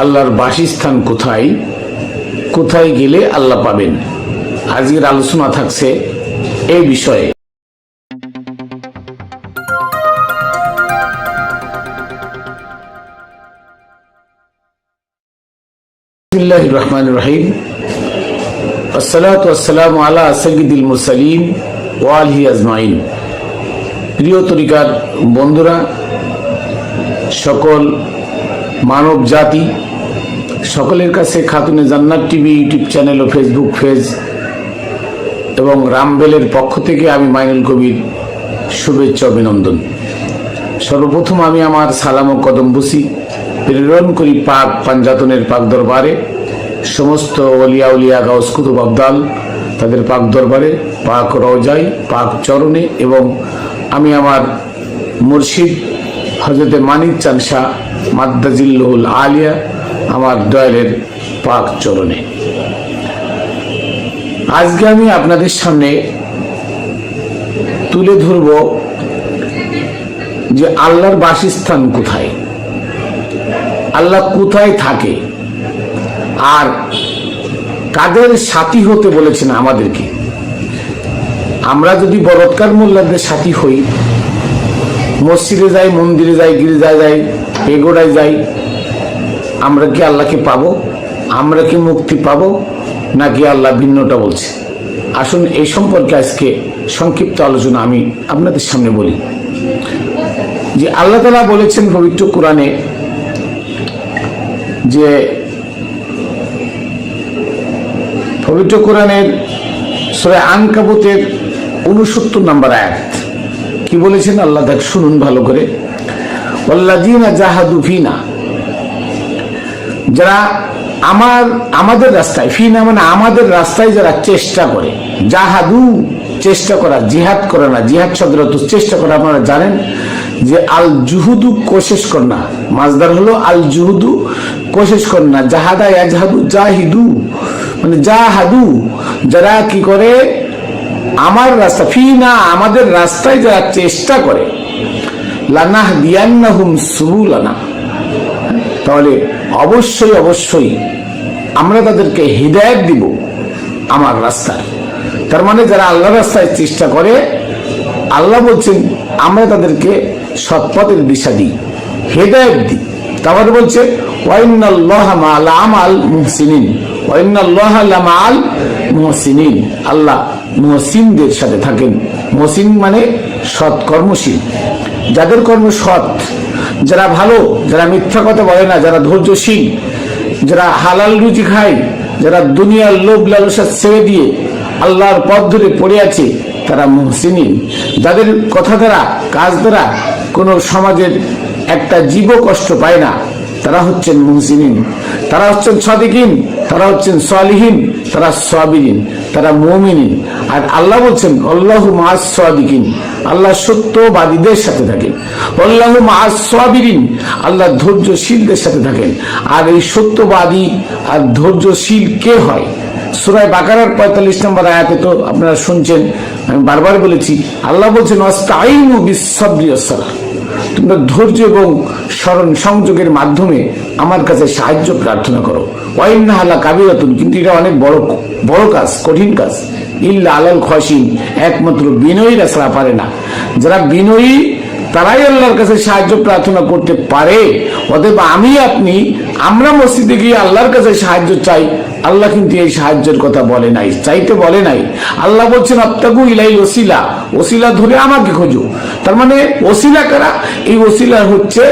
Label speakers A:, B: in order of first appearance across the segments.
A: আল্লাহর বাসস্থান কোথায়, কোথায় গেলে আল্লাহ পাবেন। আজকের আলোচনা থাকছে এই বিষয়ে। বিসমিল্লাহির রহমানির রহিম। আসসালাতু ওয়াসসালামু আলা সাইয়্যিদিল মুরসালিন ওয়া আলিহি আজমাইন। প্রিয় তরিকার বন্ধুরা, সকল মানব জাতি সকলের কাছে খাতুনে জান্নাত টিভি ইউটিউব চ্যানেল ও ফেসবুক পেজ এবং রামবেলের পক্ষ থেকে আমি মাইনুল কবির শুভেচ্ছা অভিনন্দন। সর্বপ্রথম আমি আমার সালাম ও কদম বুসি প্রেরণ করি পাক পাঞ্জাতনের পাক দরবারে, সমস্ত ওলিয়া উলিয়া গাউস কুতুব আবদাল তাদের পাক দরবারে, পাক রওজায়, পাক চরণে, এবং আমি আমার মুর্শিদ হযরতে মানিক চাঁদ শাহ মাদ্দাজিল্লুহুল আলিয়া আমার দয়ালের পাক চরণে। আজকে আমি আপনাদের সামনে তুলে ধরব যে আল্লাহর বাসস্থান কোথায়, আল্লাহ কোথায় থাকে, আর কাদের সাথী হতে বলেছেন আমাদেরকে। আমরা যদি বলৎকার মোল্লাদের সাথী হই, মসজিদে যাই, মন্দিরে যাই, গির্জায় যাই, পেগোড়ায় যাই, আমরা কি আল্লাহকে পাবো? আমরা কি মুক্তি পাবো, নাকি আল্লাহ ভিন্নটা বলছে? আসুন এই সম্পর্কে আজকে সংক্ষিপ্ত আলোচনা আমি আপনাদের সামনে বলি। যে আল্লাহ তাআলা বলেছেন পবিত্র কোরআনে যে পবিত্র কোরআনের সূরা আনকাবুতের 69 নম্বর আয়াত কি বলেছেন আল্লাহ, দেখ শুনুন ভালো করে। ওয়াল্লাযীনা জাহাদু ফিনা, যারা আমাদের রাস্তায়, ফিনা মানে আমাদের রাস্তায় যারা চেষ্টা করে, জাহাদু চেষ্টা করা, জিহাদ করে না, জিহাদ শব্দের অর্থ চেষ্টা করা। আপনারা জানেন যে আল জুহুদু কোশিশ করনা, মাজদার হলো আল জুহুদু কোশিশ করনা, জাহাদা ইয়াজহাদু জাহিদু মানে জাহাদু, যারা কি করে আমার রাস্তা, ফিনা আমাদের রাস্তায় যারা চেষ্টা করে, লানাহদিয়ান্নাহুম সুবুলানা, তাহলে অবশ্যই অবশ্যই আমরা তাদেরকে হিদায়াত দিব আমার রাস্তায়। তার মানে যারা আল্লাহর রাস্তায় চেষ্টা করে, আল্লাহ বলছেন আমরা তাদেরকে সৎপথের দিশা দিই, হিদায়াত দিই। তারপরে বলছে ওয়াইন্নাল্লাহা মাআল আমাল মুহসিনিন, ওয়াইন্নাল্লাহা লামাআল মুহসিনিন, আল্লাহ মুহসিনদের সাথে থাকেন। মুহসিন মানে সৎ কর্মশীল, যাদের কর্ম সৎ, যারা ভালো, যারা মিথ্যা কথা বলে না, যারা ধৈর্যশীল, যারা হালাল রুজি খায়, যারা দুনিয়ার লোভ লালসা ছেড়ে দিয়ে আল্লাহর পথ ধরে পড়ে আছে, তারা মুহসিনিন। যাদের কথা দ্বারা, কাজ দ্বারা কোনো সমাজের একটা জীব কষ্ট পায় না, তারা হচ্ছেন মুহসিনিন, তারা হচ্ছেন সাদিকিন, তারা হচ্ছেন সালিহিন, তারা সাবিরিন, তারা মুমিনিন। আর আল্লাহ বলছেন আল্লাহু মাআস সাদিকিন, আল্লাহ সত্যবাদীদের সাথে থাকেন। আল্লাহু মাআস সাবিরিন, আল্লাহ ধৈর্যশীলদের সাথে থাকেন। আর এই সত্যবাদী আর ধৈর্যশীল কে হয়? সূরা বাকারার 45 নম্বর আয়াতে তো আপনারা শুনছেন, আমি বারবার বলেছি, আল্লাহ বলছেন ওয়াস্তাঈনু বিস-সাবরি ওয়াস-সালাহ, তোমরা ধৈর্য এবং স্মরণ সংযোগের মাধ্যমে আমার কাছে সাহায্য প্রার্থনা করো। ওয়াইন্নাহা লাকাবীরাতুন, কিন্তু এটা অনেক বড় কাজ, কঠিন কাজ। ইল্লা আলাল খাশিন, একমাত্র বিনয়ীরা ছাড়া পারে না। যারা বিনয়ী তারাই আল্লাহর কাছে সাহায্য প্রার্থনা করতে পারে। অতএব আমি আপনি, আমরা মসজিদে গিয়ে আল্লাহর কাছে সাহায্য চাই, আল্লাহ কিন্তু এই সাহায্যের কথা বলে নাই, চাইতে বলে নাই। আল্লাহ বলছেন আবতাগু ইলাইল ওসিলা, ওসিলা ধরে আমাকে খোঁজো। তার মানে ওসিলা কারা? এই ওসিলা হচ্ছে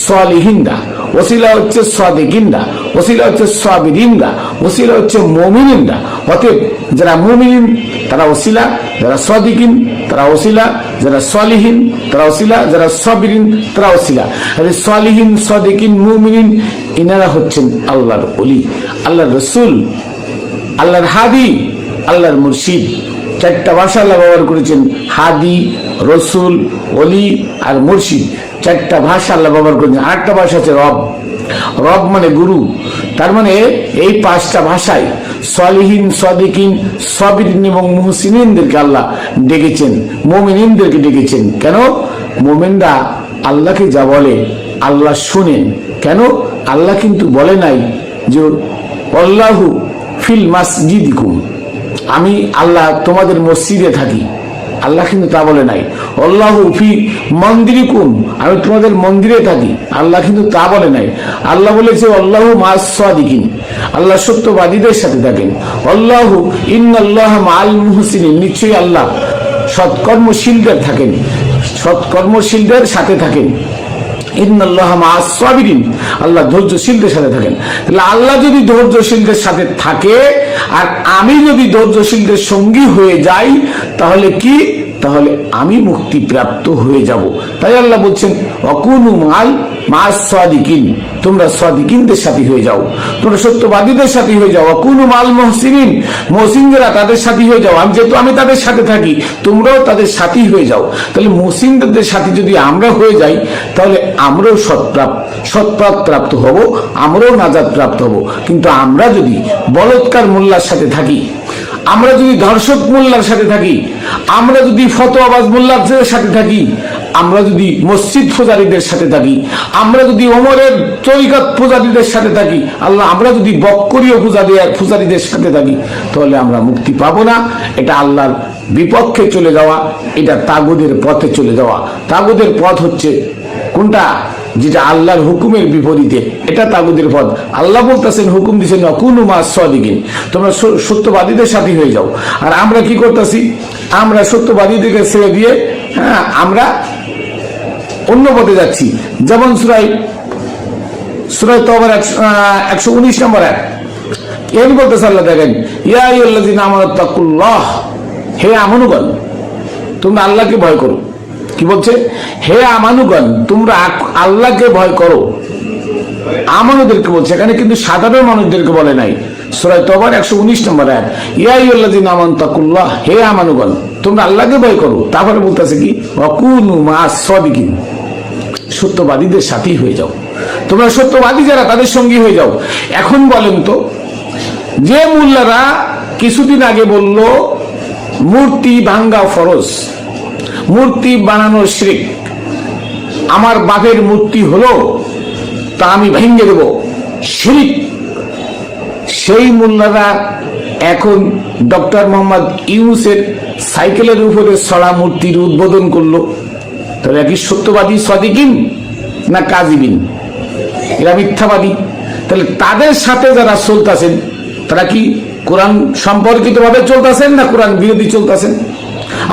A: সালিহিনরা, ওসিলা হচ্ছে সাদিকিনরা, ওসিলা হচ্ছে সাবিরিনরা, ওসিলা হচ্ছে মুমিনিনরা। অতএব যারা মুমিনিন তারা ওসিলা, যারা সাদিকিন তারা ওসিলা, যারা সালিহিন তারা ওসিলা, যারা সাবিরিন তারা ওসিলা। আর সালিহিন, সাদিকিন, মুমিনিন ইনারা হচ্ছেন আল্লাহর ওলি, আল্লাহর রসুল, আল্লাহর হাদি, আল্লাহর মুর্শিদ। চারটা ভাষা আল্লাহ ব্যবহার করেছেন, হাদি, রসুল, ওলি আর মুর্শিদ। চারটা ভাষা আল্লাহ ব্যবহার করেছেন। আরেকটা ভাষা আছে রব, রব মানে গুরু। তার মানে এই পাঁচটা ভাষায় সালিহিন, সাদিকিন, সাবিরিন এবং মুহসিনিনদেরকে আল্লাহ ডেকেছেন, মুমিনিনদেরকে ডেকেছেন। কেন? মুমিনরা আল্লাহকে যা বলে আল্লাহ শুনেন। কেন? আল্লাহ কিন্তু বলে নাই যে আল্লাহু ফিল মাসজিদিকুম, আমি আল্লাহ তোমাদের মসজিদে থাকি। আল্লাহ কিন্তু তা বলে নাই। আল্লাহু ফি মন্দিরিকুম, আমি তোমাদের মন্দিরে থাকি। আল্লাহ কিন্তু তা বলে নাই। আল্লাহ বলেছে আল্লাহু মাস সাদিকিন, আল্লাহ সত্যবাদীদের সাথে থাকেন। আল্লাহু ইন্নাল্লাহা মাআল মুহসিনিন, নিশ্চয়ই আল্লাহ সৎকর্মশীলদের থাকেন, সৎকর্মশীলদের সাথে থাকেন। ইন্নাল্লাহা মাআস সাবিরিন, আল্লাহ ধৈর্যশীলদের সাথে থাকেন। তাহলে আল্লাহ যদি ধৈর্যশীলদের সাথে থাকে আর আমি যদি ধৈর্যশীলদের সঙ্গী হয়ে যাই, তাহলে কি? তাহলে আমি মুক্তিপ্রাপ্ত হয়ে যাব। তাই আল্লাহ বলছেন ওয়াকুনু মাআস সাদিকিন, তোমরা সাদিকিনদের সাথী হয়ে যাও, তোমরা সত্যবাদীদের সাথী হয়ে যাও। ওয়াকুনু মাআল মুহসিনিন, মুহসিনরা তাদের সাথী হয়ে যাও। যেহেতু আমি তাদের সাথে থাকি, তোমরাও তাদের সাথী হয়ে যাও। তাহলে মুহসিনদের সাথী যদি আমরা হয়ে যাই, তাহলে আমরাও সৎপথ প্রাপ্ত হব, আমরাও নাজাত প্রাপ্ত হব। কিন্তু আমরা যদি বলৎকার মোল্লার সাথে থাকি, আমরা যদি ধর্ষক মোল্লার সাথে থাকি, আমরা যদি ফতোয়াবাজ মোল্লাদের সাথে থাকি, আমরা যদি মসজিদ পূজারীদের সাথে থাকি, আমরা যদি ওমরের তরিকত পূজারীদের সাথে থাকি, আল্লাহ আমরা যদি বক্করীয় পূজারীদের সাথে থাকি, তাহলে আমরা মুক্তি পাবো না। এটা আল্লাহর বিপক্ষে চলে যাওয়া, এটা তাগুদের পথে চলে যাওয়া। তাগুদের পথ হচ্ছে কোনটা? যেটা আল্লাহর হুকুমের বিপরীতে, এটা তাগুদের পথ। আল্লাহ বলতেছেন, হুকুম দিচ্ছেন ওয়াকুনু মাআস সাদিকিন, তোমরা সত্যবাদীদের সাথী হয়ে যাও। আর আমরা কি করতেছি? আমরা সত্যবাদীদেরকে ছেড়ে দিয়ে আমরা অন্য পথে যাচ্ছি। যেমন সূরা তাওবার 119 নম্বর আয়াত, এর বলতেছে আল্লাহ, দেখেন, ইয়া আইয়ুহাল্লাযীনা আমানুত্তাকুল্লাহ, হে আমানুগণ তোমরা আল্লাহকে ভয় করো। কি বলছে? হে আমানুগণ তোমরা আল্লাহকে ভয় করো। আমানুদেরকে বলছে, এখানে কিন্তু সাধারণ মানুষদেরকে বলে নাই। সূরা তাওবার 119 নম্বর আয়াত, ইয়া আইয়ুহাল্লাযীনা আমানুত্তাকুল্লাহ, হে আমানুগণ তোমরা আল্লাহকে ভয় করো। তারপরে বলতেছে কি? ওয়াকুনু মাআস সাদিকিন, সত্যবাদীদের সাথী হয়ে যাও। তোমরা সত্যবাদী যারা, তাদের সঙ্গী হয়ে যাও। এখন বলেন তো, যে মোল্লারা কিছুদিন আগে বলল মূর্তি ভাঙ্গা ফরজ, মূর্তি বানানো শিরক, আমার বাপের মূর্তি হলো তা আমি ভেঙে দেব, শিরক, সেই মোল্লারা এখন ডক্টর মোহাম্মদ ইউনূসের সাইকেলের উপরে ছড়া মূর্তির উদ্বোধন করলো। তাহলে কি সত্যবাদী সাদিকিন না কাযিবিন? এরা মিথ্যাবাদী। তাহলে তাদের সাথে যারা চলতেছেন, তারা কি কোরআন সম্পর্কিত ভাবে চলতেছেন না কোরআন বিরোধী চলতেছেন?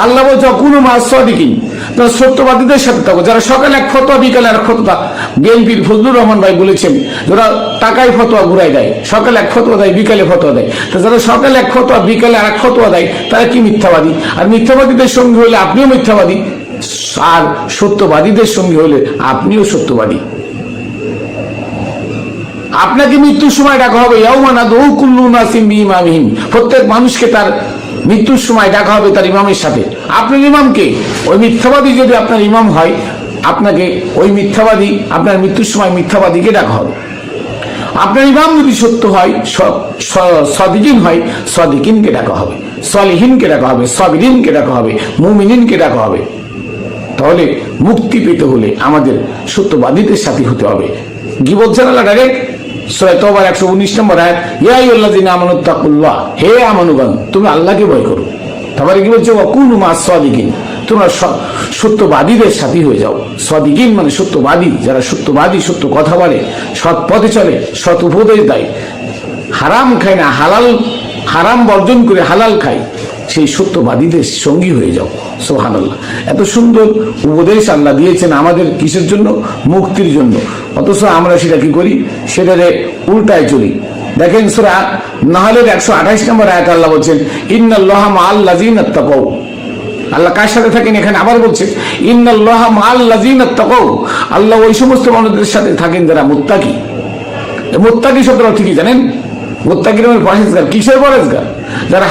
A: আল্লাহ বলছে ওয়াকুনু মাআস সাদিকিন, তোমরা সত্যবাদীদের সাথে থাকো। যারা সকালে এক ফতোয়া, বিকালে এক ফতোয়া, বিএনপির ফজলুর রহমান ভাই বলেছেন, যারা টাকায় ফতোয়া ঘুরাই দেয়, সকালে এক ফতোয়া দেয়, বিকালে ফতোয়া দেয়। তো যারা সকালে এক ফতোয়া, বিকালে আর এক ফতোয়া দেয়, তারা কি মিথ্যাবাদী? আর মিথ্যাবাদীদের সঙ্গে হলে আপনিও মিথ্যাবাদী, আর সত্যবাদীদের সঙ্গে হলে আপনিও সত্যবাদী। আপনাকে মৃত্যুর সময় ডাকা হবে, ইয়াউমা নাদউ কুল্লু নাসিম বিইমামিহিম, প্রত্যেক মানুষকে তার মৃত্যুর সময় ডাকা হবে তার ইমামের সাথে। আপনার ইমামকে, ওই মিথ্যাবাদী যদি আপনার ইমাম হয়, আপনাকে ওই মিথ্যাবাদী আপনার মৃত্যুর সময় মিথ্যাবাদীকে ডাকা হবে। আপনার ইমাম যদি সত্য হয়, সাদিকিন হয়, সাদিকিনকে ডাকা হবে, সালিহিনকে ডাকা হবে, সাবিরিনকে ডাকা হবে, মুমিনিনকে ডাকা হবে। তাহলে মুক্তি পেতে হলে আমাদের সত্যবাদীদের সাথী হতে হবে। কি বলছেন আল্লাহ ডাইরেক্ট? সূরা তাওবার 119 নম্বর আয়াত, ইয়া আইয়ুহাল্লাযীনা আমানুত্তাকুল্লাহ, হে আমানুগণ তুমি আল্লাহকে ভয় করো। তারপরে কি বলছে? ওয়াকুনু মাআস সাদিকিন, তোমরা সত্যবাদীদের সাথী হয়ে যাও। সাদিকিন মানে সত্যবাদী, যারা সত্যবাদী, সত্য কথা বলে, সৎ পথে চলে, সৎ উপদেশ দেয়, হারাম খায় না, হারাম বর্জন করে হালাল খায়, সেই সত্যবাদীদের সঙ্গী হয়ে যাও। সুবহানাল্লাহ। এত সুন্দর উপদেশ আল্লাহ দিয়েছেন আমাদের, কিসের জন্য? মুক্তির জন্য। অথচ আমরা সেটা কি করি? সেটারে উল্টায় চলি। দেখেন সূরা নাহলের 128 নম্বর আয়াত আল্লাহ বলছেন, ইন্নাল্লাহা মাআল লাযিনা তাকাউ। আল্লাহ কার সাথে থাকেন? এখানে আবার বলছে ইন্নাল্লাহা মাআল লাযিনা তাকাউ, আল্লাহ ওই সমস্ত মানুষদের সাথে থাকেন যারা মুত্তাকি। মুত্তাকি শব্দের অর্থ কি জানেন? মুত্তাকির মানে পরহেজগার। কিসের পরহেজগার? যারা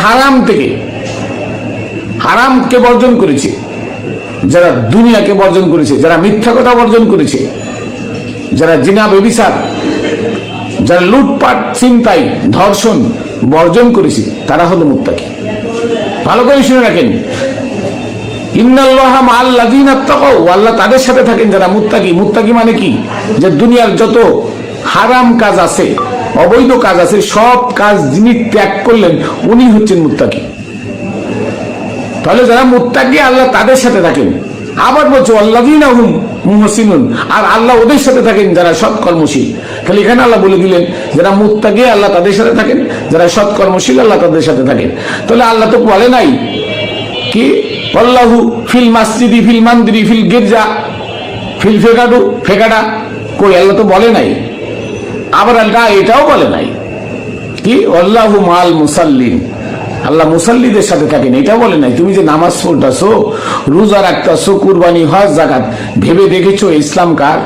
A: হারামকে বর্জন করেছে, যারা দুনিয়াকে বর্জন করেছে, যারা মিথ্যা কথা বর্জন করেছে, যারা জিনা ব্যভিচার, যারা লুটপাট, ছিনতাই, ধর্ষণ বর্জন করেছে, তারা হলো মুত্তাকি। ভালো করে শুনে রাখেন, ইন্নাল্লাহা মাআল লাযিনা তাকাউ, আল্লাহ তাদের সাথে থাকেন যারা মুত্তাকি। মুত্তাকি মানে কি? যে দুনিয়ার যত হারাম কাজ আছে, অবৈধ কাজ আছে, সব কাজ যিনি ত্যাগ করলেন উনি হচ্ছেন মুত্তাকি। তাহলে যারা মুত্তাকি আল্লাহ তাদের সাথে থাকেন। আবার বলছো আল্লাযীনা হুম মুহসিনুন, আর আল্লাহ ওদের সাথে থাকেন যারা সৎকর্মশীল। তাহলে এখানে আল্লাহ বলে দিলেন যারা মুত্তাকি আল্লাহ তাদের সাথে থাকেন, যারা সৎকর্মশীল আল্লাহ তাদের সাথে থাকেন। তাহলে আল্লাহ তো বলে নাই কি আল্লাহু ফিল মাসজিদি ফিল মান্দিরি ফিল গির্জা ফিল ফেকাডা, কই আল্লাহ তো বলে নাই। আবার আল্লাহ এটাও বলে নাই কি আল্লাহু মাল মুসাল্লিন, আল্লাহ মুসাল্লিদের সাথে থাকেন, এটাও বলে নাই। তুমি যে নামাজ পড়তেছো, রোজা রাখতেছো, কুরবানি, হজ, যাকাত, ভেবে দেখেছো ইসলাম কার?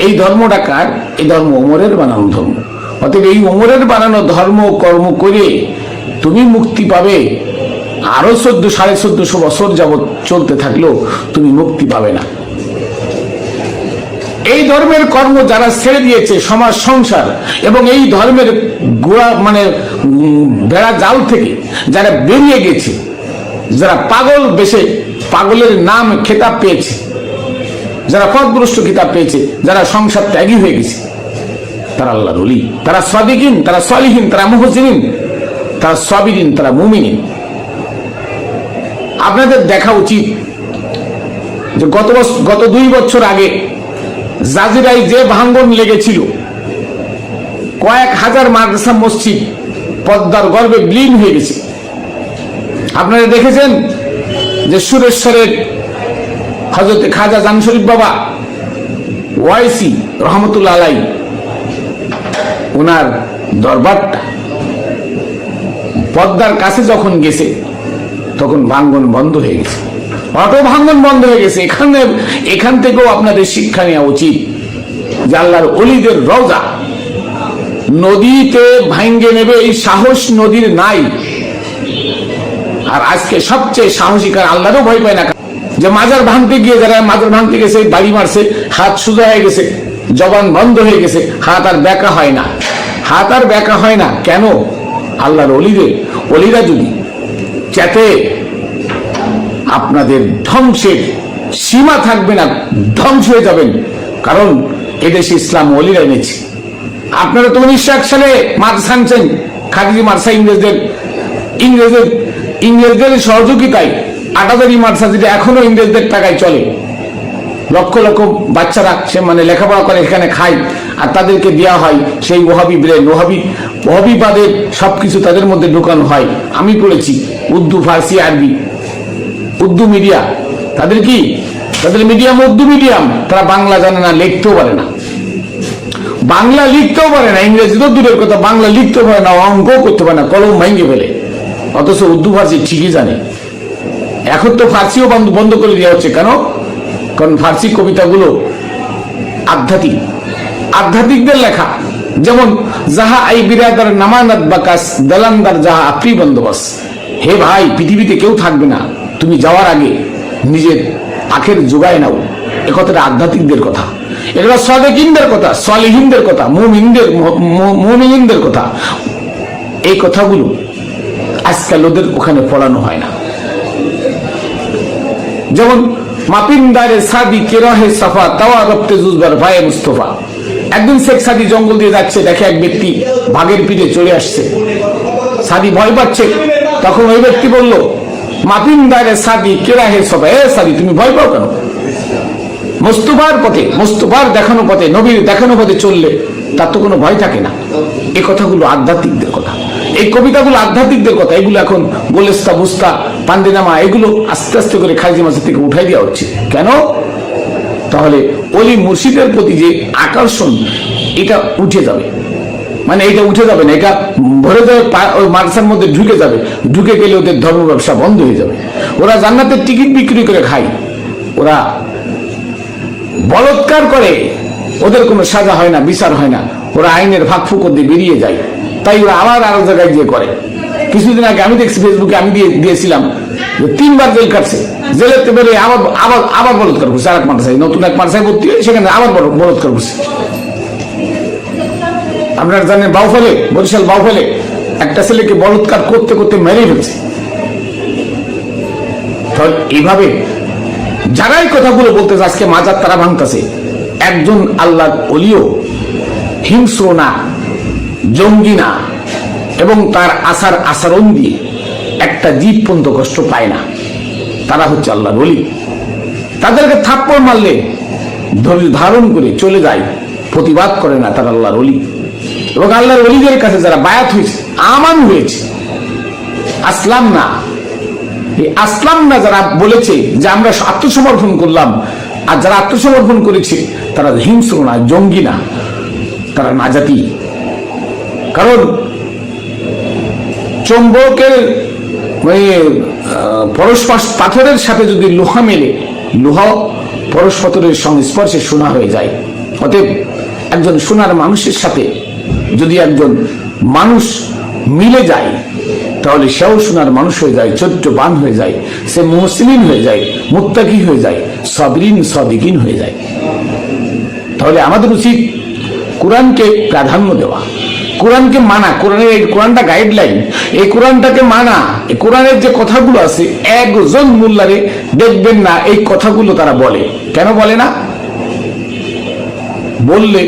A: এই ধর্মটা কার? এই ধর্ম ওমরের বানানো ধর্ম। অতএব এই ওমরের বানানো ধর্ম কর্ম করে তুমি মুক্তি পাবে। আরো 1450 বছর যাবৎ চলতে থাকলেও তুমি মুক্তি পাবে না। এই ধর্মের কর্ম যারা ছেড়ে দিয়েছে, সমাজ সংসার এবং এই ধর্মের গোড়া মানে বেড়া জাল থেকে যারা বেরিয়ে গেছে, যারা পাগল বেশে পাগলের নাম খেতাব পেয়েছে, যারা পথভ্রষ্ট খেতাব পেয়েছে, যারা সংসার ত্যাগী হয়ে গেছে, তারা আল্লাহর ওলি, তারা সাদিকিন, তারা সালিহিন, তারা মুহসিনিন, তারা সাবিরিন, তারা মুমিনিন। আপনাদের দেখা উচিত যে গত 2 বছর আগে জাজিরায় যে ভাঙ্গন লেগেছিল, কয়েক হাজার মাদ্রাসা মসজিদ পদ্মার গর্ভে বিলীন হয়ে গেছে। আপনারা দেখেছেন যে সুরেশ্বরের হযরত খাজা জান শরীফ বাবা ওয়াইসি রহমতুল্লাহ আলাই, ওনার দরবারটা পদ্মার কাছে যখন গেছে তখন ভাঙ্গন বন্ধ হয়ে গেছে, অটো ভাঙ্গন বন্ধ হয়ে গেছে। এখান থেকেও আপনাদের শিক্ষা নেওয়া উচিত যে আল্লাহর ওলিদের রওজা নদীতে ভাঙ্গে নেবে এই সাহস নদীর নাই। আর আজকে সবচেয়ে সাহসিকার আল্লাহরও ভয় পায় না যে মাজার ভাঙতে গিয়ে যারা মাজার ভাঙতে গেছে, বাড়ি মারছে, হাত সোজা হয়ে গেছে, জবান বন্ধ হয়ে গেছে, হাত আর ব্যাকা হয় না, হাত আর ব্যাকা হয় না। কেন? আল্লাহর ওলিরা যদি যাতে আপনাদের ধ্বংসের সীমা থাকবে না, ধ্বংস হয়ে যাবেন। কারণ এদেশে ইসলাম ওলিরা এনেছে। আপনারা তো 1901 সালে মাদ্রাসা আনছেন, খাদিজি মাদ্রাসা ইংরেজদের সহযোগিতায় 8,000 মাদ্রাসা, যেটা এখনো ইংরেজদের টাকায় চলে। লক্ষ লক্ষ বাচ্চারা সে মানে লেখাপড়া করে, এখানে খায়, আর তাদেরকে দেওয়া হয় সেই ওহাবি ব্রেন, ওহাবিবাদের সবকিছু তাদের মধ্যে ঢোকানো হয়। আমি পড়েছি উর্দু, ফার্সি, আরবি, উর্দু মিডিয়া, তাদের মিডিয়াম উর্দু মিডিয়াম। তারা বাংলা জানে না, লিখতেও পারে না, বাংলা লিখতেও পারে না, ইংরেজি তো দূরের কথা, বাংলা লিখতেও পারে না, অঙ্কও করতে পারে না, কলম ভেঙে ফেলে। অথচ উর্দু ফার্সি ঠিকই জানে। এখন তো ফার্সিও বন্ধ করে দেওয়া হচ্ছে। কেন? কারণ ফার্সি কবিতাগুলো আধ্যাত্মিকদের লেখা। যেমন যাহা আই বিরাদার নামানাত বাকাস দালান্দার যাহা আপনি বন্দোবস্ত, হে ভাই পৃথিবীতে কেউ থাকবে না, তুমি যাওয়ার আগে নিজের আখের জোগায় নাও। এ কথাটা আধ্যাত্মিকদের কথা, এগুলো সাদেকিনদের কথা, সালিহিনদের কথা, মুমিনদের কথা। এই কথাগুলো আজকাল ওদের ওখানে পড়ানো হয় না। যেমন মাপিনদারে সাদি কেরাহে সাফা তাওয়া রপ্তে জুজবার ভাই মুস্তফা। একদিন শেখ সাদি জঙ্গল দিয়ে যাচ্ছে, দেখে এক ব্যক্তি বাঘের পিঠে চলে আসছে। সাদি ভয় পাচ্ছে, তখন ওই ব্যক্তি বলল মাপিনদারে সাদি কেরাহে সাফা, এ সাদি তুমি ভয় পাও কেন? মুস্তফার দেখানো পথে, নবীর দেখানো পথে চললে তার তো কোনো ভয় থাকে না। এই কথাগুলো আধ্যাত্মিকদের কথা, এই কবিতাগুলো আধ্যাত্মিকদের কথা। এগুলো এখন গোলেস্তা, বুস্তা, পান্ডেনামা, এগুলো আস্তে আস্তে করে খারিজি মাসের থেকে উঠাই দেওয়া হচ্ছে। কেন? তাহলে ওলি মুর্শিদের প্রতি যে আকর্ষণ, এটা উঠে যাবে। মানে এটা উঠে যাবে না, এটা ভরে যাবে, ওই মাদ্রাসার মধ্যে ঢুকে যাবে। ঢুকে গেলে ওদের ধর্ম ব্যবসা বন্ধ হয়ে যাবে। ওরা জান্নাতের টিকিট বিক্রি করে খায়, ওরা বলৎকার করে, ওদের কোনো সাজা হয় না, বিচার হয় না, ওরা আইনের ফাঁক ফুকর দিয়ে বেরিয়ে যায়। তাই ওরা আবার আরো জায়গায় গিয়ে করে। কিছুদিন আগে আমি দেখছি ফেসবুকে, আমি দিয়েছিলাম 3 বার জেল কাটছে, জেলেতে বেরিয়ে আবার বলৎকার করছে। আর এক মাদ্রাসায়, নতুন এক মাদ্রাসায় ভর্তি হয়ে সেখানে আবার বলৎকার করছে। আপনারা জানেন বাউফলে, বরিশাল বাউফলে একটা ছেলেকে বলৎকার করতে করতে মেরে ফেলছে। এইভাবে যারাই কথাগুলো বলতেছে, আজকে মাজার তারা ভাঙতেছে, একজন আল্লাহর ওলিও হিংস্র না, জঙ্গি না, এবং তার আচরণ দিয়ে একটা জীব পর্যন্ত কষ্ট পায় না, তারা হচ্ছে আল্লাহর ওলি। তাদেরকে থাপ্পড় মারলে ধৈর্য ধারণ করে চলে যায়, প্রতিবাদ করে না, তারা আল্লাহর ওলি। এবং আল্লাহর ওলিদের কাছে যারা বায়াত হয়েছে, আমান হয়েছে, আসলাম না, এই আসলাম না যারা বলেছে যে আমরা আত্মসমর্পণ করলাম, আর যারা আত্মসমর্পণ করেছে তারা হিংস্র না, জঙ্গি না, তারা নাজাতি। কারণ চুম্বকের পাথরের সাথে যদি লোহা মেলে, লোহা পাথরের সংস্পর্শে সোনা হয়ে যায়। অতএব একজন সোনার মানুষের সাথে যদি একজন মানুষ মিলে যায়, তাহলে সেও সোনার মানুষ হয়ে যায়, চরিত্রবান হয়ে যায়, সে মুহসিনিন হয়ে যায়, মুত্তাকি হয়ে যায়, সাবিরিন সাদিকিন হয়ে যায়। তাহলে আমাদের উচিত কোরআনকে প্রাধান্য দেওয়া, কোরআনকে মানা। কোরআনটা গাইডলাইন, এই কোরআনটাকে মানা। এই কোরআনের যে কথাগুলো আছে, একজন মোল্লারে দেখবেন না এই কথাগুলো তারা বলে। কেন বলে না? বললে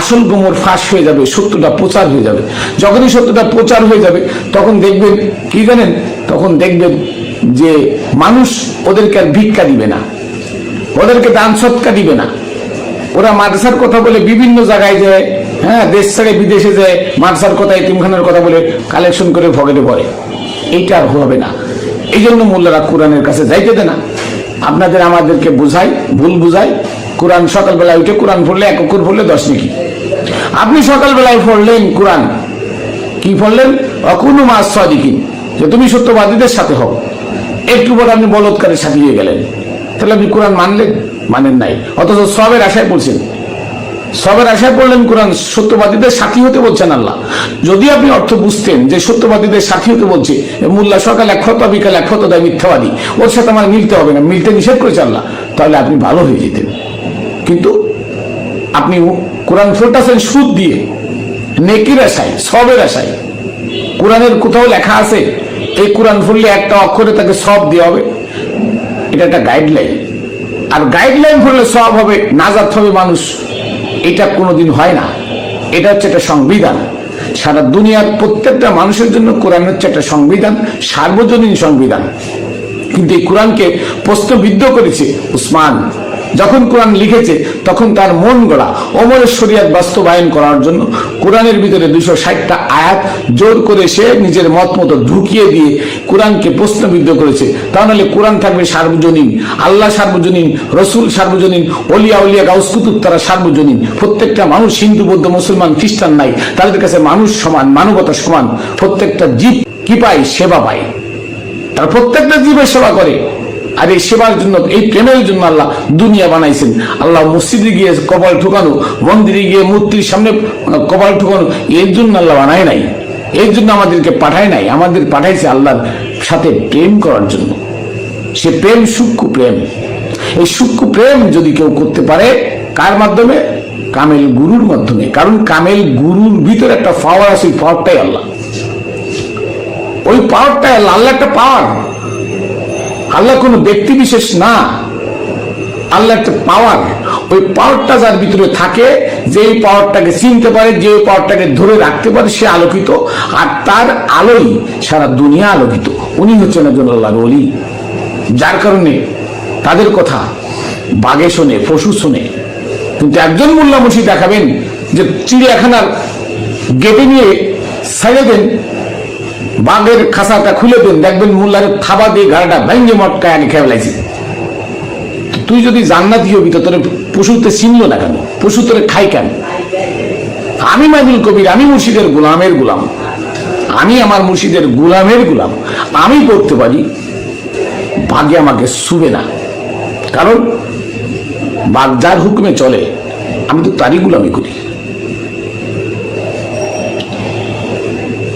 A: আসল গোমর ফাঁস হয়ে যাবে, সত্যটা প্রচার হয়ে যাবে। যখনই সত্যটা প্রচার হয়ে যাবে, তখন দেখবেন কি জানেন, তখন দেখবেন যে মানুষ ওদেরকে আর ভিক্ষা দিবে না, ওদেরকে দান সৎকা দিবে না। ওরা মাদ্রাসার কথা বলে বিভিন্ন জায়গায় যায়, হ্যাঁ, দেশ ছেড়ে বিদেশে যায়, মাদ্রাসার কথা, এতিমখানার কথা বলে কালেকশন করে পকেটে পড়ে। এইটা আর হবে না। এই জন্য মোল্লারা কোরআনের কাছে যাইতে দেয় না। আপনাদের আমাদেরকে বোঝায়, ভুল বুঝায়। কোরআন সকালবেলায় উঠে কোরআন পড়লে 1 অক্ষর পড়লে 10 নেকি। আপনি সকালবেলায় পড়লেন কোরআন, কি পড়লেন? অকুনু মাস সাদিকিন, যে তুমি সত্যবাদীদের সাথে হও। একটু পর আপনি বলৎকারের সাথে হয়ে গেলেন। তাহলে আপনি কোরআন মানলেন? মানেন নাই। অথচ সবের আশায় পড়ছেন, সবের আশায় পড়লেন কোরআন, সত্যবাদীদের সাথী হতে বলছেন আল্লাহ। যদি আপনি অর্থ বুঝতেন যে সত্যবাদীদের সাথী হতে বলছে, মোল্লা সকাল 1 খত, বিকাল 1 খত দেয় মিথ্যাবাদী, ওর সাথে আমার মিলতে হবে না, মিলতে নিষেধ করেছে আল্লাহ, তাহলে আপনি ভালো হয়ে যেতেন। কিন্তু আপনি কোরআন পড়তেছেন সুদ দিয়ে, নেকির আশায়, সবের আশায়। কোরআনের কোথাও লেখা আছে এই কোরআন পড়লে একটা অক্ষরে তাকে সব দেওয়া হবে? এটা একটা গাইডলাইন। আর গাইডলাইন পড়লে সব হবে, নাজাত হবে মানুষ, এটা কোনোদিন হয় না। এটা হচ্ছে একটা সংবিধান। সারা দুনিয়ার প্রত্যেকটা মানুষের জন্য কোরআন হচ্ছে একটা সংবিধান, সার্বজনীন সংবিধান। কিন্তু এই কোরআনকে প্রশ্নবিদ্ধ করেছে উসমান। যখন কোরআন লিখেছে তখন তার মন গড়া ওমরের শরিয়াত বাস্তবায়ন করার জন্য কোরআনের ভিতরে 260টা আয়াত জোর করে সে নিজের মত মতো ঢুকিয়ে দিয়ে কোরআনকে প্রশ্নবিদ্ধ করেছে। তাহলে কোরআন থাকবে সার্বজনীন, আল্লাহ সার্বজনীন, রসুল সার্বজনীন, অলিয়া উলিয়া গাউস কুতুব তারা সার্বজনীন। প্রত্যেকটা মানুষ, হিন্দু বৌদ্ধ মুসলমান খ্রিস্টান নাই, তাদের কাছে মানুষ সমান, মানবতা সমান। প্রত্যেকটা জীব কি পায়? সেবা পায়। তারা প্রত্যেকটা জীবের সেবা করে। আর এই সেবার জন্য, এই প্রেমের জন্য আল্লাহ দুনিয়া বানাইছেন। আল্লাহ মসজিদে গিয়ে কপাল ঠুকানো, মন্দিরে গিয়ে মূর্তির সামনে কপাল ঠুকানো, এর জন্য আল্লাহ বানায় নাই, এর জন্য আমাদেরকে পাঠায় নাই। আমাদের পাঠাইছে আল্লাহর সাথে প্রেম করার জন্য। সে প্রেম সূক্ষ্ম প্রেম। এই সূক্ষ্ম প্রেম যদি কেউ করতে পারে, কার মাধ্যমে? কামেল গুরুর মাধ্যমে। কারণ কামেল গুরুর ভিতরে একটা পাওয়ার আছে, ওই পাওয়ারটাই আল্লাহ। ওই পাওয়ারটাই আল্লাহ। আল্লাহ একটা পাওয়ার, আল্লাহ কোনো ব্যক্তি বিশেষ না, আল্লাহ একটা পাওয়ার। ওই পাওয়ারটা যার ভিতরে থাকে, যে পাওয়ারটাকে চিনতে পারে, যে পাওয়ারটাকে ধরে রাখতে পারে, সে আলোকিত। আর তার আলোই সারা দুনিয়া আলোকিত। উনি হচ্ছেন একজন আল্লাহর ওলি। যার কারণে তাদের কথা বাঘে শোনে, পশু শোনে। কিন্তু একজন মোল্লা মসজিদ দেখাবেন যে চিড়িয়াখানার গেটে নিয়ে ছেড়ে দেন, বাঘের খাঁচাটা খুলে দেন, দেখবেন মোল্লার থাবা দিয়ে গাড়াটা ভেঙ্গে মটকায় আগে খেয়ে ফেলাইছে। তুই যদি জান্নাতি হবি তো তোর পশুতে চিনল না কেন? পশু তোরে খাই কেন? আমি মাইদুল কবির, আমি মুর্শিদের গোলামের গোলাম, আমি আমার মুর্শিদের গোলামের গোলাম। আমি করতে পারি, বাঘে আমাকে ছুবে না। কারণ বাঘ যার হুকুমে চলে, আমি তো তারই গোলামি করি।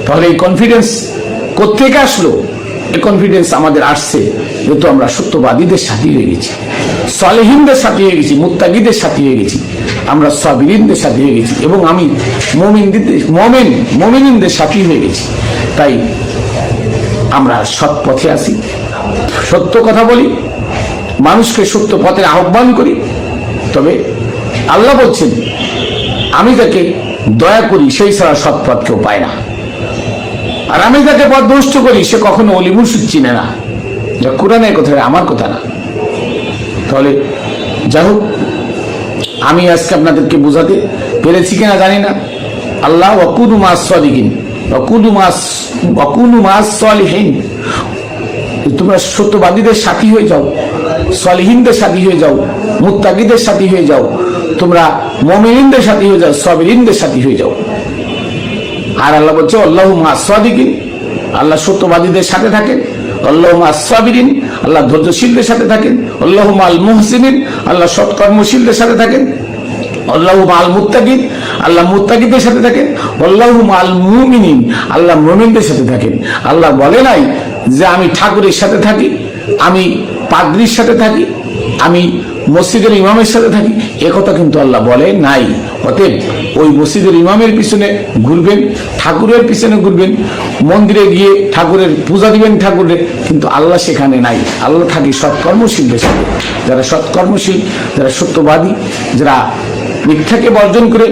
A: তাহলে এই কনফিডেন্স কোত্থেকে আসলো? এই কনফিডেন্স আমাদের আসছে যেহেতু আমরা সত্যবাদীদের সাথী হয়ে গেছি, সালেহিনদের সাথী হয়ে গেছি, মুত্তাকিদের সাথী হয়ে গেছি, আমরা সাবিরিনদের সাথী হয়ে গেছি, এবং আমি মুমিনদের সাথী হয়ে গেছি। তাই আমরা সৎ পথে আসি, সত্য কথা বলি, মানুষকে সত্য পথের আহ্বান করি। তবে আল্লাহ বলছেন, আমি যাকে দয়া করি সেই ছাড়া সৎপথ কেউ পায় না, আর আমি যাকে পথ নষ্ট করি সে কখনো অলি মুর্শিদ চিনে না। যা কোরআনের কথা, আমার কথা না। তাহলে যাই হোক, আমি আজকে আপনাদেরকে বোঝাতে পেরেছি কিনা জানি না। আল্লাহ ওয়াকুনু মাস সালিহিন, ওয়াকুনু মাস সালিহিন, তোমরা সত্যবাদীদের সাথী হয়ে যাও, সালিহিনদের সাথী হয়ে যাও, মুত্তাকিদের সাথী হয়ে যাও, তোমরা মুমিনদের সাথী হয়ে যাও, সাবিরিনদের সাথী হয়ে যাও। আর আল্লাহ বলছে আল্লাহু মাস সাদিকিন, আল্লাহ সত্যবাদীদের সাথে থাকেন। আল্লাহু মাস সাবিরিন, আল্লাহ ধৈর্যশীলদের সাথে থাকেন। আল্লাহু মাল মুহসিনিন, আল্লাহ সৎকর্মশীলদের সাথে থাকেন। আল্লাহু মাল মুত্তাকিন, আল্লাহ মুত্তাকিদের সাথে থাকেন। আল্লাহু মাল মুমিনিন, আল্লাহ মুমিনদের সাথে থাকেন। আল্লাহ বলে নাই যে আমি ঠাকুরের সাথে থাকি, আমি পাদ্রির সাথে থাকি, আমি মসজিদের ইমামের সাথে থাকি, একথা কিন্তু আল্লাহ বলে নাই। অতএব ওই মসজিদের ইমামের পিছনে ঘুরবেন, ঠাকুরের পিছনে ঘুরবেন, মন্দিরে গিয়ে ঠাকুরের পূজা দিবেন ঠাকুরের, কিন্তু আল্লাহ সেখানে নাই। আল্লাহ থাকে সৎকর্মশীলদের সাথে। যারা সৎকর্মশীল, যারা সত্যবাদী, যারা মিথ্যাকে বর্জন করে,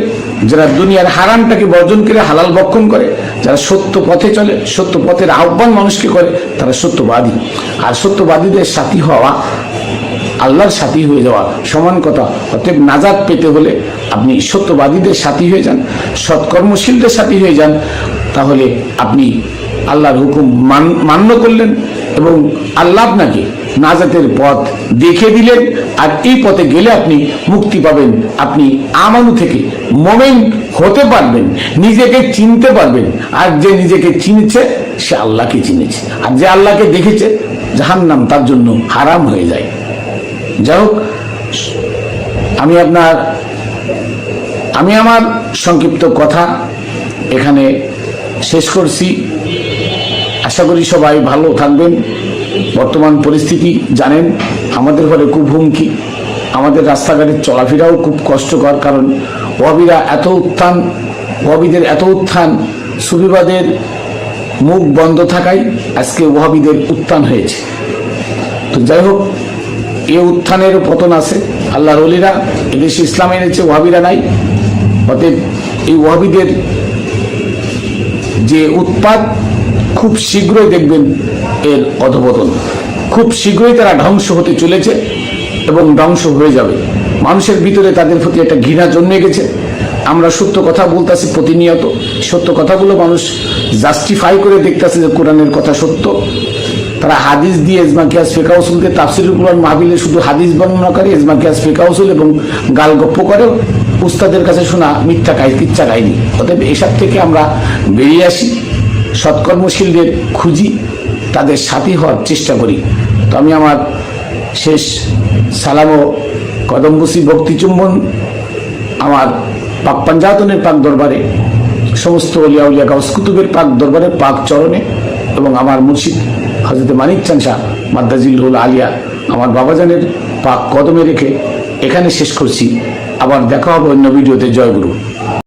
A: যারা দুনিয়ার হারামটাকে বর্জন করে হালাল ভক্ষণ করে, যারা সত্য পথে চলে, সত্য পথের আহ্বান মানুষকে করে, তারা সত্যবাদী। আর সত্যবাদীদের সাথী হওয়া আল্লাহর সাথী হয়ে যাওয়া সমান কথা। অতএব নাজাত পেতে হলে আপনি সত্যবাদীদের সাথী হয়ে যান, সৎকর্মশীলদের সাথী হয়ে যান, তাহলে আপনি আল্লাহর হুকুম মান্য করলেন এবং আল্লাহ আপনাকে নাজাতের পথ দেখে দিলেন। আর এই পথে গেলে আপনি মুক্তি পাবেন, আপনি আমানু থেকে মুমিন হতে পারবেন, নিজেকে চিনতে পারবেন। আর যে নিজেকে চিনেছে সে আল্লাহকে চিনেছে, আর যে আল্লাহকে দেখেছে জাহান্নাম তার জন্য হারাম হয়ে যায়। যাই হোক, আমি আমার সংক্ষিপ্ত কথা এখানে শেষ করছি। আশা করি সবাই ভালো থাকবেন। বর্তমান পরিস্থিতি জানেন, আমাদের ঘরে খুব হুমকি, আমাদের রাস্তাঘাটের চলাফেরাও খুব কষ্টকর। কারণ ওয়াহাবিদের এত উত্থান, সুফিবাদের মুখ বন্ধ থাকায় আজকে ওয়াহাবিদের উত্থান হয়েছে। তো যাই হোক, এই উত্থানের পতন আছে। আল্লাহর ওলিরা এদেশে ইসলাম এনেছে, ওয়াহাবিরা নাই। অতএব এই ওয়াহাবিদের যে উৎপাত, খুব শীঘ্রই দেখবেন এর অধঃপতন। খুব শীঘ্রই তারা ধ্বংস হতে চলেছে এবং ধ্বংস হয়ে যাবে। মানুষের ভিতরে তাদের প্রতি একটা ঘৃণা জন্মে গেছে। আমরা সত্য কথা বলতেছি প্রতিনিয়ত, সত্য কথাগুলো মানুষ জাস্টিফাই করে দেখতেছে যে কোরআনের কথা সত্য। তারা হাদিস দিয়ে, ইজমা কিয়াস ফিকহ উসুল দিয়ে, তাফসিরুল কুরআন মাহফিলে শুধু হাদিস বর্ণনা করে, ইজমা কিয়াস ফিকহ উসুল এবং গালগপ্প করে, উস্তাদের কাছে শোনা মিথ্যা কিচ্ছা কাহিনী। অতএব এসব থেকে আমরা বেরিয়ে আসি, সৎকর্মশীলদের খুঁজি, তাদের সাথী হওয়ার চেষ্টা করি। তো আমি আমার শেষ সালাম ও কদমবুসি ভক্তি চুম্বন আমার পাক পাঞ্জাতনের পাক দরবারে, সমস্ত ওলিয়া উলিয়া গাউস কুতুবের পাক দরবারে, পাক চরণে, এবং আমার মুর্শিদ হযরত মানিক চাঁদ শাহ মাদ্দাজিলহুল আলিয়া আমার বাবাজানের পাক কদমে রেখে এখানে শেষ করছি। আবার দেখা হবে অন্য ভিডিওতে। জয় গুরু।